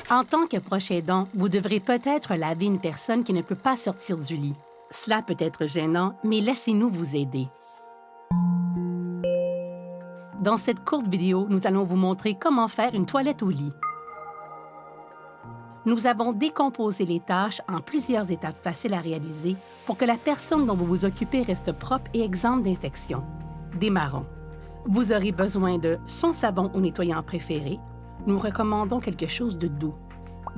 En tant que proche aidant, vous devrez peut-être laver une personne qui ne peut pas sortir du lit. Cela peut être gênant, mais laissez-nous vous aider. Dans cette courte vidéo, nous allons vous montrer comment faire une toilette au lit. Nous avons décomposé les tâches en plusieurs étapes faciles à réaliser pour que la personne dont vous vous occupez reste propre et exempte d'infection. Démarrons. Vous aurez besoin de son savon ou nettoyant préféré. Nous recommandons quelque chose de doux.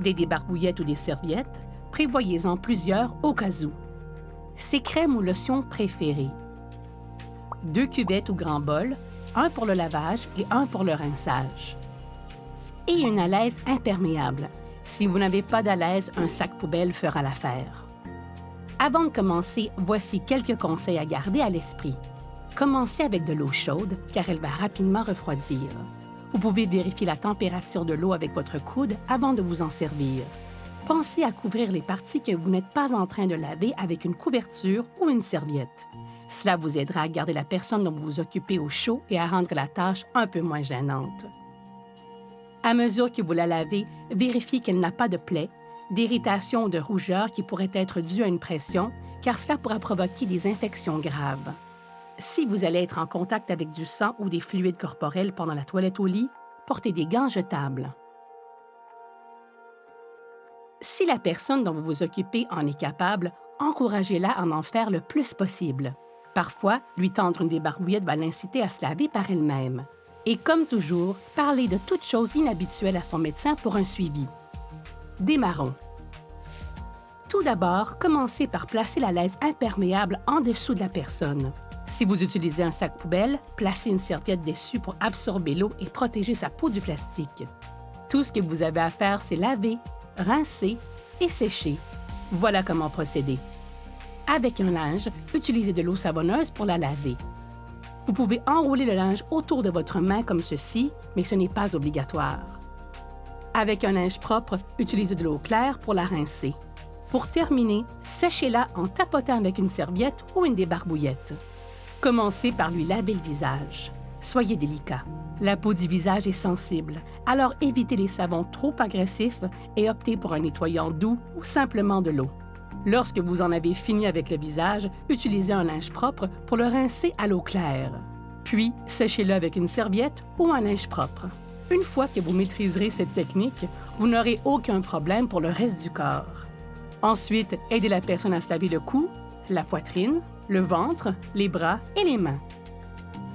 Des débarbouillettes ou des serviettes. Prévoyez-en plusieurs au cas où. Ses crèmes ou lotions préférées. 2 cuvettes ou grands bols, un pour le lavage et un pour le rinçage. Et une alaise imperméable. Si vous n'avez pas d'alaise, un sac poubelle fera l'affaire. Avant de commencer, voici quelques conseils à garder à l'esprit. Commencez avec de l'eau chaude, car elle va rapidement refroidir. Vous pouvez vérifier la température de l'eau avec votre coude avant de vous en servir. Pensez à couvrir les parties que vous n'êtes pas en train de laver avec une couverture ou une serviette. Cela vous aidera à garder la personne dont vous vous occupez au chaud et à rendre la tâche un peu moins gênante. À mesure que vous la lavez, vérifiez qu'elle n'a pas de plaies, d'irritation ou de rougeur qui pourraient être dues à une pression, car cela pourra provoquer des infections graves. Si vous allez être en contact avec du sang ou des fluides corporels pendant la toilette au lit, portez des gants jetables. Si la personne dont vous vous occupez en est capable, encouragez-la à en faire le plus possible. Parfois, lui tendre une débarbouillette va l'inciter à se laver par elle-même. Et comme toujours, parlez de toute chose inhabituelle à son médecin pour un suivi. Démarrons. Tout d'abord, commencez par placer la laise imperméable en dessous de la personne. Si vous utilisez un sac poubelle, placez une serviette dessus pour absorber l'eau et protéger sa peau du plastique. Tout ce que vous avez à faire, c'est laver, rincer et sécher. Voilà comment procéder. Avec un linge, utilisez de l'eau savonneuse pour la laver. Vous pouvez enrouler le linge autour de votre main comme ceci, mais ce n'est pas obligatoire. Avec un linge propre, utilisez de l'eau claire pour la rincer. Pour terminer, séchez-la en tapotant avec une serviette ou une débarbouillette. Commencez par lui laver le visage. Soyez délicat. La peau du visage est sensible, alors évitez les savons trop agressifs et optez pour un nettoyant doux ou simplement de l'eau. Lorsque vous en avez fini avec le visage, utilisez un linge propre pour le rincer à l'eau claire. Puis, séchez-le avec une serviette ou un linge propre. Une fois que vous maîtriserez cette technique, vous n'aurez aucun problème pour le reste du corps. Ensuite, aidez la personne à se laver le cou, la poitrine, le ventre, les bras et les mains.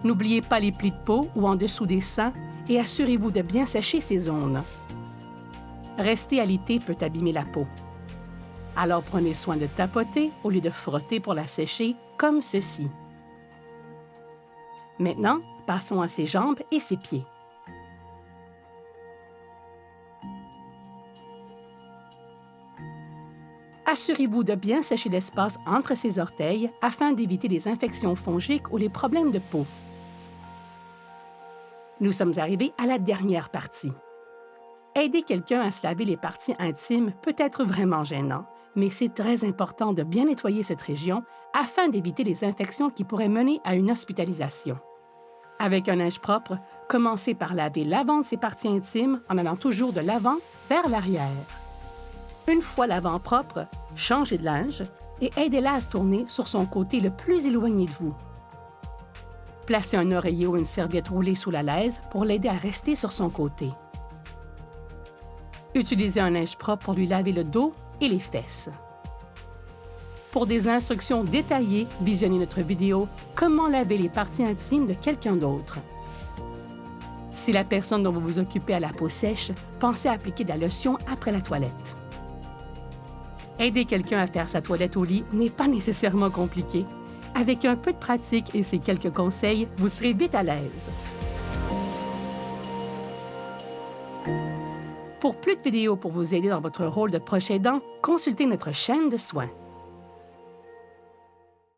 N'oubliez pas les plis de peau ou en dessous des seins et assurez-vous de bien sécher ces zones. Rester alité peut abîmer la peau. Alors prenez soin de tapoter au lieu de frotter pour la sécher, comme ceci. Maintenant, passons à ses jambes et ses pieds. Assurez-vous de bien sécher l'espace entre ses orteils afin d'éviter les infections fongiques ou les problèmes de peau. Nous sommes arrivés à la dernière partie. Aider quelqu'un à se laver les parties intimes peut être vraiment gênant, mais c'est très important de bien nettoyer cette région afin d'éviter les infections qui pourraient mener à une hospitalisation. Avec un linge propre, commencez par laver l'avant de ces parties intimes en allant toujours de l'avant vers l'arrière. Une fois l'avant propre, changez de linge et aidez-la à se tourner sur son côté le plus éloigné de vous. Placez un oreiller ou une serviette roulée sous la laise pour l'aider à rester sur son côté. Utilisez un linge propre pour lui laver le dos et les fesses. Pour des instructions détaillées, visionnez notre vidéo « Comment laver les parties intimes de quelqu'un d'autre ». Si la personne dont vous vous occupez a la peau sèche, pensez à appliquer de la lotion après la toilette. Aider quelqu'un à faire sa toilette au lit n'est pas nécessairement compliqué. Avec un peu de pratique et ces quelques conseils, vous serez vite à l'aise. Pour plus de vidéos pour vous aider dans votre rôle de proche aidant, consultez notre chaîne de soins.